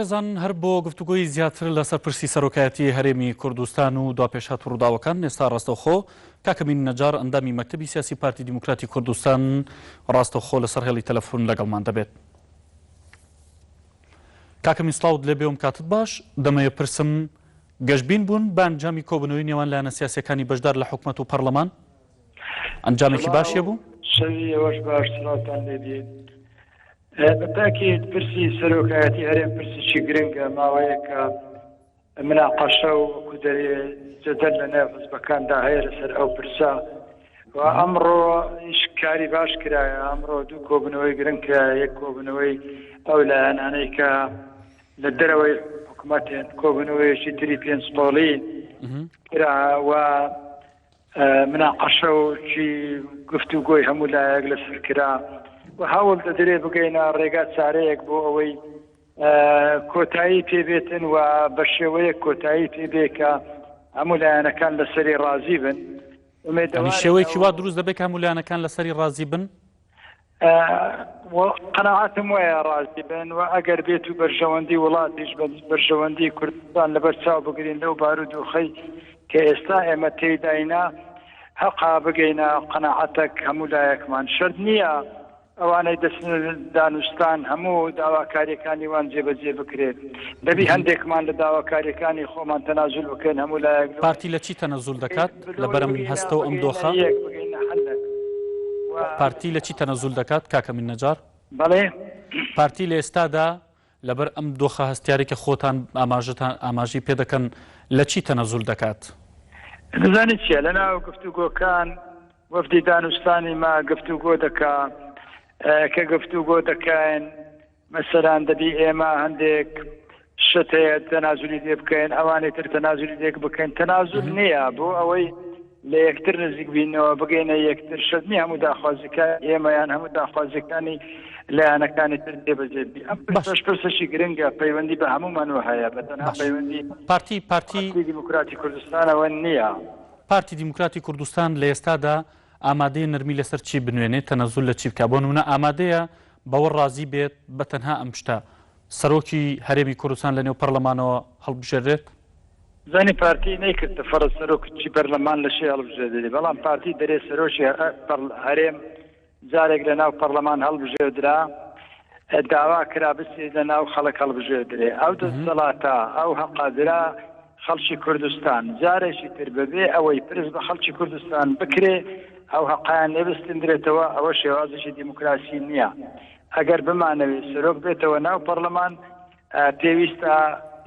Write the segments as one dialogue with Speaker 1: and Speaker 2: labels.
Speaker 1: زان هەر بۆ گفتوگۆی زیاتر لەسەر پرسی سەرۆکایەتی هەرێمی کوردستان و دواپێشهات ڕووداوەکان ئێستا ڕاستەوخۆ کاکەمین نەجار ئەندامی مەکتەبی سیاسی پارتی دیموکراتی کوردستان ڕاستەوخۆ لەسەر هێڵی تەلەفۆن لەگەڵمان دەبێت. کاکەمین سڵاوت لێ بێوم کاتت باش دەمەیە پرسم گەشتبین بوون بە ئەنجامی کۆبوونەوەی نێوان لایەنە سیاسیەکانی بەشدار لە حکوومەت و پەرلەمان ئەنجامێکی باشیە بوو؟
Speaker 2: شەوی ئەوەش باش سڵاوتان لێ بێت. بەتاکید پرسی سەرۆکایەتی هەرێم پرسیی گرنگە ماوەیەکە مناقەشە و وەکو جەدەل لە نێو حزبەکاندا هەیە لەسەر ئەو پرسە و ئەمڕۆ هیچ کاری باش کرایە. ئەمڕۆ دوو کۆبوونەوەی گرنگکە یەک کۆبوونەوەی ئەو لایەنانەی کە لە دەرەوەی حکوومەتێن کۆبوونەوەیەکی تری پێنجسپۆڵی کرا و مناقەشە و چی گفتوگۆی هەموو لایەک لەسەر کرا و هەوڵ دەدرێ بگەینە ڕێگا چارەیەک بۆ ئەوەی کۆتایی پێبێتن و بە شێوەیە کۆتایی پێبێ کە هەموو لایەنەکان لەسەری ڕازی بن.
Speaker 1: شێوەیەکی وا دروست دەبێت کە هەموو لایەنەکان لەسەری ڕازی بن؟
Speaker 2: قەناعەتم وایە ڕازی بن و ئەگەر بێت و بەرژەوەندی وڵاتیش بەرژەوەندی کوردستان لەبەر چاو بگرین لەو بارود و خەی کە ئێستا ئێمە تێداینا حەقا بگەینە قەناعەتێک هەموو لایەکمان شرد نییە ئەوانەی دەستن دانوستان هەموو داواکاریەکانی وان جێبەجێ بکرێت دەبی هەندێکمان لە داواکاریەکانی خۆمان تەنازول بکەن هەموو لایەک.
Speaker 1: پارتی لە چی تەنەزول دەکات لە بەرەم هەستە و ئەم دۆخە؟ پارتی لە چی تەنەزول دەکات کاکەمین نەجار؟
Speaker 2: بەڵێ
Speaker 1: پارتی لە ئێستادا لەبەر ئەم دۆخە هەستیارێکە خۆتان ئاماژی پێ دەکەن لە چی تەنەزول دەکات؟
Speaker 2: دەزانیت چیە لەناو گفتوگۆکان وەفدی دانوستانی ما گفتوگۆ دەکا کە گفتوگۆ دەکەین مەسەلان دەبی ئێمە هەندێک شت هەیە تەنازولی لێ بکەین ئەوانەی تر تەنازولی لێک بکەین تەنازول نییە بۆ ئەوەی لە یەکتر نزیک بینەوە بگەینە یەکتر شتنی هەموو داخوازەکان ئێمەیان هەموو داخوازەکانی لایەنەکانی تر دێبەجێبی ئەم پرسەشی گرنگە پەیوەندی بە هەموومانەوە هەیە بەتەنها پەیوەندی
Speaker 1: پارتی
Speaker 2: دیموکراتی کوردستانەوە نییە.
Speaker 1: پارتی دیموکراتی کوردستان لە ئێستادا ئامادەی نەرمی لەسەر چی بنوێنێت تەنەزول لە چی بکە بۆ نمونە ئامادەیە بەوە ڕازی بێت بە تەنها ئەم شتە سەرۆکی هەرێمی کوردستان لە نێو پەرلەمانەوە هەڵبژێرێت؟
Speaker 2: زانی پارتی نەیکردە فەرز سەرۆکی پەرلەمان لە شێ هەڵبژێردرێت بەڵام پارتی دەرێ سەرۆکی هەرێم جارێک لە ناو پەرلەمان هەڵبژێردرا داوا کرا بچێت لە ناو خەڵک هەڵبژێردرێ ئەو دەسەڵاتە ئەو هەقادرا خەڵکی کوردستان جارێکی تر بەبێ ئەوەی پرس بە خەڵکی کوردستان بکرێ ئەو حەقایان لێبستندرێتەوە ئەوە شێوازشی دیموکراسی نییە. ئەگەر بمانەوێت سەرۆک بێتەوە ناو پەرلەمان پێویستە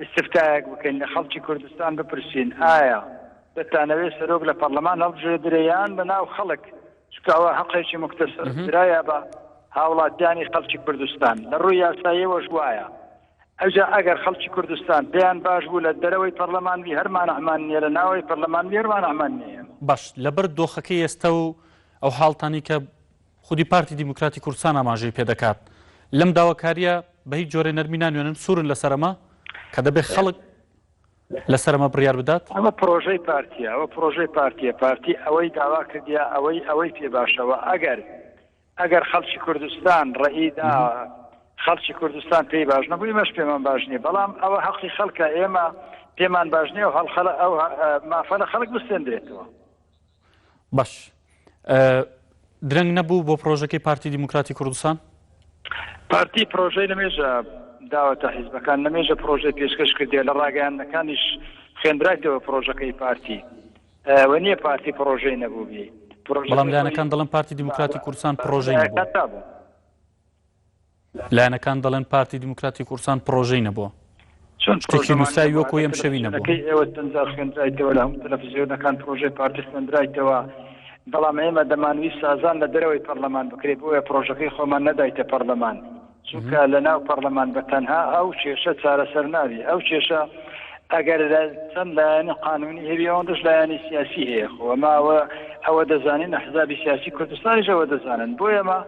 Speaker 2: استفتایەک بکەین لە خەڵکی کوردستان بپرسین ئایا دەتانەوێت سەرۆک لە پەرلەمان هەڵبژێردرێیان بە ناو خەڵک چکە ئەوە حەقێکی مختصر درایە بە هاوڵاتیانی خەڵکی کوردستان لە ڕووی یاساییەوەش وایە. ئەوجا ئەگەر خەڵکی کوردستان پێیان باش بوو لە دەرەوەی پەرلەمانوی هەرمان ئەمان نییە لە ناوەی پەرلەمانوی هەرمان ئەمان نییە.
Speaker 1: باش لەبەر دۆخەکەی ئێستا و ئەو حاڵتانی کە خودی پارتی دیموکراتی کوردستان ئاماژەی پێ دەکات لەم داواکاریە بە هیچ جۆرە نەرمی نانوێنن سوورن لەسەرەمە کە دەبێت خەڵک لەسەرەمە بڕیار بدات؟
Speaker 2: ئەمە پرۆژەی پارتیە ئەوە پرۆژەی پارتیە پارتی ئەوەی داوا کردیا ئەوەی پێ باشەوە ئەگەر خەڵکی کوردستان ڕەئیدا خەڵکی کوردستان پێی باش نەبووی مەش پێمان باش نییە بەڵام ئەوە حەقی خەڵکە ئێمە پێمان باش نییە و ئەو مافەلە خەڵک بستێنرێتەوە.
Speaker 1: باش درەنگ نەبوو بۆ پرۆژەکەی پارتی دیموکراتی کوردستان؟
Speaker 2: پارتی پرۆژەی لەمێژە داوەتە حیزبەکان لەمێژە پرۆژەی پێشکەش کردێ لە ڕاگەیاندنەکانیش خوێندرایتەوە پرۆژەکەی پارتی وە نییە پارتی پرۆژەی نەبوو بێ.
Speaker 1: بەڵام لایەنەکان دەڵێن پارتی دیموکراتی کوردستان پرۆژەی نەبوو. لایەنەکان دەڵێن پارتی دیموکراتی کوردستان پرۆژەی نەبووە. شتێکی نووسایی وەکو ئەم شەوی نەبوو.
Speaker 2: ئێوە تەنجار خوێندرایتەوە لە هەموو تەلەڤیزیۆنەکان پرۆژەی پارتی خوێندرایتەوە بەڵام ئێمە دەمانوی سازان لە دەرەوەی پەرلەمان بکرێت بۆیە پرۆژەکەی خۆمان نەدایتە پەرلەمان چونکە لە ناو پەرلەمان بەتەنها ئەو کێشە چارەسەر ناوی ئەو کێشە ئەگەر چەند لایەنی قانونی هەبی ئەوەندەش لایەنی سیاسی هەیە خۆماوە ئەوە دەزانین ئەحزابی سیاسی کوردستانیش ئەوە دەزانن بۆیە ئێمە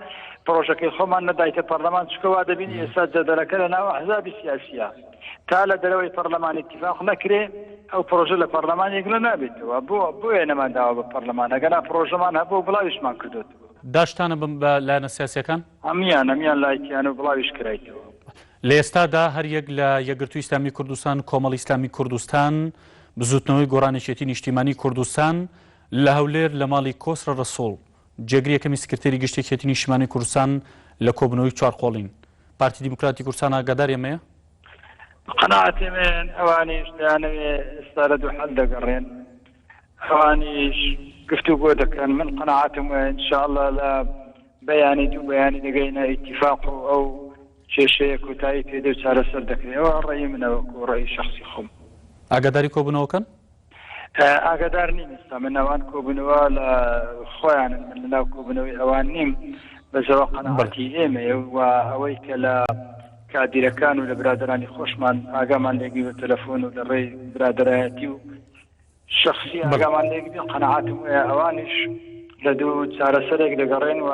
Speaker 2: پرۆژەکەی خۆمان نەدایتە پەرلەمان چونکە وا دەبینی ئێستا جەدەلەکە لە ناو ئەحزابی سیاسیە تا لە دەرەوەی پەرلەمان اتفاق نەکرێ ئەو پرۆژە لە پەرلەمان یەکلە نابێتەوە بۆیە نەماداوە بە پەرلەمان ئەگەر پرۆژەمان هەبوو بڵاویشمان کردوێتەوە.
Speaker 1: داشتانە بە لایەنە سیاسیەکان؟
Speaker 2: هەمیان لایەتیان و بڵاویش کرایتەوە.
Speaker 1: لە ئێستادا هەر یەک لە یەکگرتووی ئیسلامی کوردستان کۆمەڵی ئیسلامی کوردستان بزوتنەوەی گۆڕانێکێتی نیشتیمانی کوردستان لە هەولێر لە ماڵی کۆسرە ڕەسوڵ جێگریەکەمی سکرتێری گشتێکێتی نیشتیمانی کوردستان لە کۆبنەوەی چوارقۆڵین پارتی دیموکراتی کوردستان ئاگادار ئێمەیە؟
Speaker 2: قەناعەتی من ئەوانیش دەیانەوێ ئێستا لە دوو حەل دەگەڕێن ئەوانیش گفتوگۆ دەکەن من قەناعەتم وایە ئینشاءڵڵا لە بەیانی دوو بەیانی دەگەینە ئیتیفاق و ئەو کێشەیە کۆتایی پێدە و چارەسەر دەکرێتەوە ڕێی منەوە و ڕێی شەخسی خۆم.
Speaker 1: ئاگاداری کۆبوونەوەکەن؟
Speaker 2: ئاگادار نیم ئێستا من ئەوان کۆبوونەوە لە خۆیانن من لەناو کۆبوونەوەی ئەوان نیم بەزەوە قەناعەتی ئێمەیە و ئەوەی کە لە کادیرەکان و لە برادرانی خۆشمان ئاگامان لێگی بە تەلەفۆن و لە ڕێی برادرایەتی و شخصی ئاگامان لێگی قەناعەتم وایە ئەوانیش لە دوو چارەسەرێک دەگەڕێن و